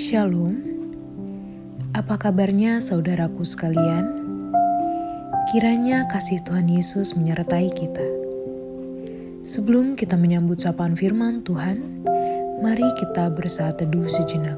Shalom, apa kabarnya saudaraku sekalian? Kiranya kasih Tuhan Yesus menyertai kita. Sebelum kita menyambut sapaan firman Tuhan, mari kita bersaat teduh sejenak.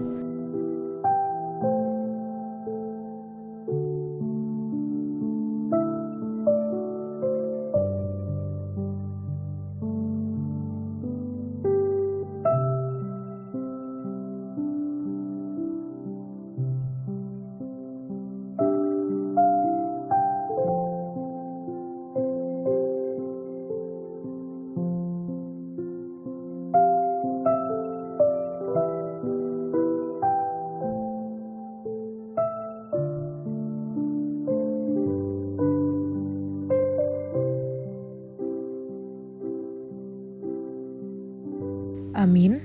Amin.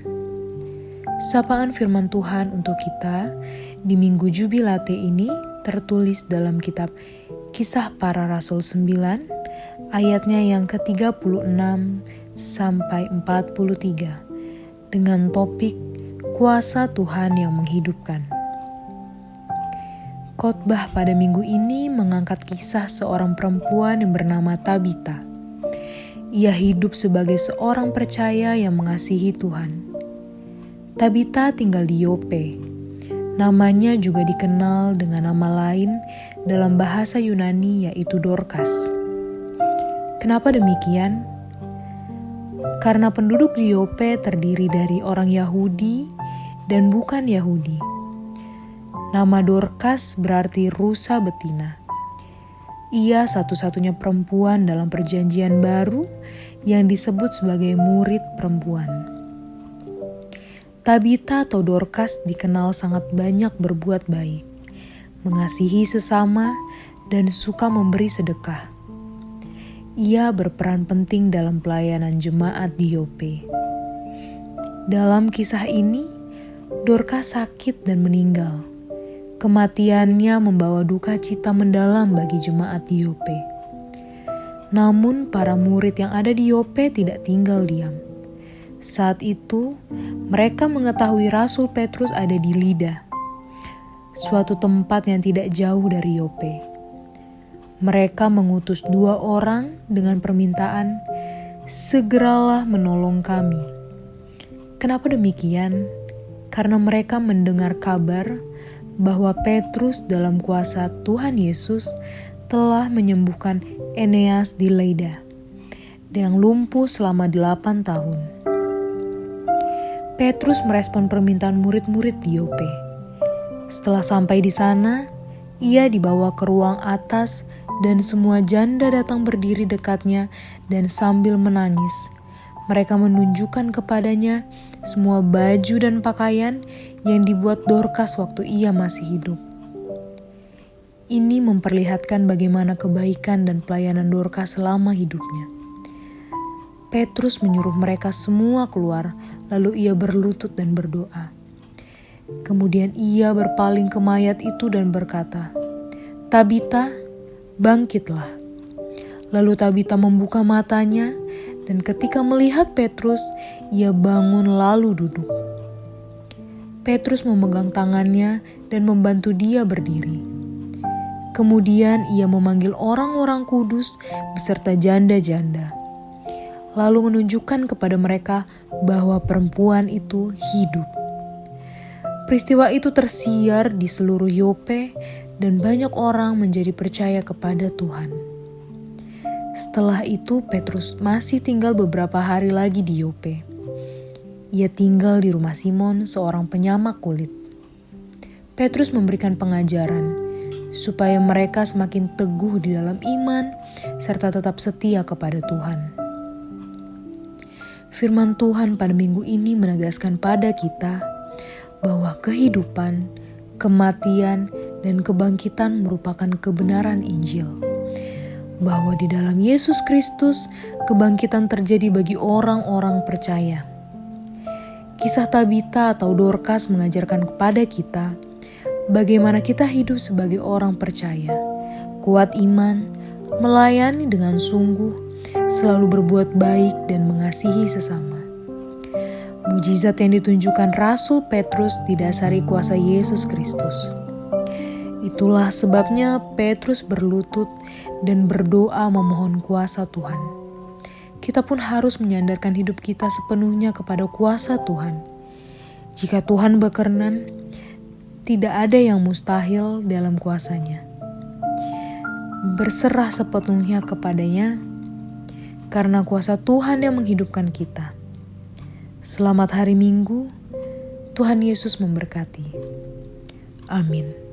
Sapaan firman Tuhan untuk kita di Minggu Jubilate ini tertulis dalam kitab Kisah Para Rasul 9, ayatnya yang ke-36 sampai 43, dengan topik Kuasa Tuhan yang Menghidupkan. Khotbah pada minggu ini mengangkat kisah seorang perempuan yang bernama Tabita. Ia hidup sebagai seorang percaya yang mengasihi Tuhan. Tabita tinggal di Yope. Namanya juga dikenal dengan nama lain dalam bahasa Yunani, yaitu Dorcas. Kenapa demikian? Karena penduduk di Yope terdiri dari orang Yahudi dan bukan Yahudi. Nama Dorcas berarti rusa betina. Ia satu-satunya perempuan dalam perjanjian baru yang disebut sebagai murid perempuan. Tabita atau Dorcas dikenal sangat banyak berbuat baik, mengasihi sesama, dan suka memberi sedekah. Ia berperan penting dalam pelayanan jemaat di Yope. Dalam kisah ini, Dorcas sakit dan meninggal. Kematiannya membawa duka cita mendalam bagi jemaat di Yope. Namun para murid yang ada di Yope tidak tinggal diam. Saat itu, mereka mengetahui Rasul Petrus ada di Lida, suatu tempat yang tidak jauh dari Yope. Mereka mengutus 2 orang dengan permintaan, "Segeralah menolong kami." Kenapa demikian? Karena mereka mendengar kabar bahwa Petrus dalam kuasa Tuhan Yesus telah menyembuhkan Eneas di Lida, yang lumpuh selama 8 tahun. Petrus merespon permintaan murid-murid di Yope. Setelah sampai di sana, ia dibawa ke ruang atas dan semua janda datang berdiri dekatnya dan sambil menangis. Mereka menunjukkan kepadanya semua baju dan pakaian yang dibuat Dorcas waktu ia masih hidup. Ini memperlihatkan bagaimana kebaikan dan pelayanan Dorcas selama hidupnya. Petrus menyuruh mereka semua keluar, lalu ia berlutut dan berdoa. Kemudian ia berpaling ke mayat itu dan berkata, "Tabita, bangkitlah." Lalu Tabita membuka matanya, dan ketika melihat Petrus, ia bangun lalu duduk. Petrus memegang tangannya dan membantu dia berdiri. Kemudian ia memanggil orang-orang kudus beserta janda-janda, lalu menunjukkan kepada mereka bahwa perempuan itu hidup. Peristiwa itu tersiar di seluruh Yope dan banyak orang menjadi percaya kepada Tuhan. Setelah itu Petrus masih tinggal beberapa hari lagi di Yope. Ia tinggal di rumah Simon, seorang penyamak kulit. Petrus memberikan pengajaran supaya mereka semakin teguh di dalam iman serta tetap setia kepada Tuhan. Firman Tuhan pada minggu ini menegaskan pada kita bahwa kehidupan, kematian, dan kebangkitan merupakan kebenaran Injil. Bahwa di dalam Yesus Kristus, kebangkitan terjadi bagi orang-orang percaya. Kisah Tabita atau Dorcas mengajarkan kepada kita bagaimana kita hidup sebagai orang percaya, kuat iman, melayani dengan sungguh, selalu berbuat baik dan mengasihi sesama. Mujizat yang ditunjukkan Rasul Petrus didasari kuasa Yesus Kristus. Itulah sebabnya Petrus berlutut dan berdoa memohon kuasa Tuhan. Kita pun harus menyandarkan hidup kita sepenuhnya kepada kuasa Tuhan. Jika Tuhan berkenan, tidak ada yang mustahil dalam kuasa-Nya. Berserah sepenuhnya kepadanya, karena kuasa Tuhan yang menghidupkan kita. Selamat hari Minggu, Tuhan Yesus memberkati. Amin.